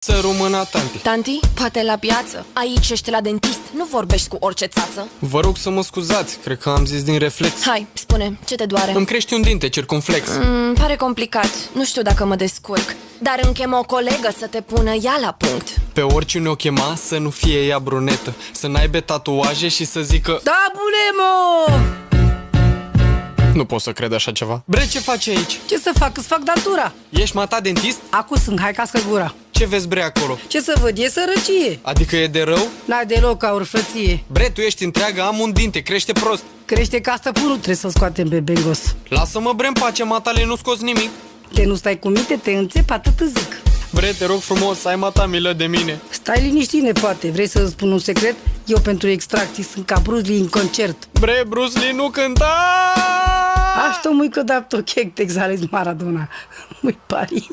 Să rămână tanti. Tanti, poate la piață. Aici ești la dentist, nu vorbești cu orice țață. Vă rog să mă scuzați, cred că am zis din reflex. Hai, spune, ce te doare? Îmi crește un dinte circumflex. Pare complicat, nu știu dacă mă descurc. Dar îmi chem o colegă să te pună ea la punct. Pe oricine o chema să nu fie ea brunetă, să n-aibă tatuaje și să zică Da, bulemo! nu pot să cred așa ceva. Bre, ce faci aici? Ce să fac? Îți fac datura. Ești mata dentist? Acu sunt, hai cască gura. Ce vezi, bre, acolo? Ce să văd? E sărăcie. Adică e de rău? N-ai deloc aur, frăție. Bre, tu ești întreagă, am un dinte, crește prost. Crește ca stăpânul, trebuie să scoatem pe bengos. Lasă-mă, bre, în pace, matale, nu scoți nimic. Te nu stai cu minte, te înțep, atât îți zic. Bre, te rog frumos, ai mata milă de mine. Stai liniștit, nepoate. Vrei să-ți spun un secret? Eu pentru extracții sunt ca Bruce Lee în concert. Bre, Bruce Lee nu cânta! Așto muy că da to kek te exales Maradona. Muy pari.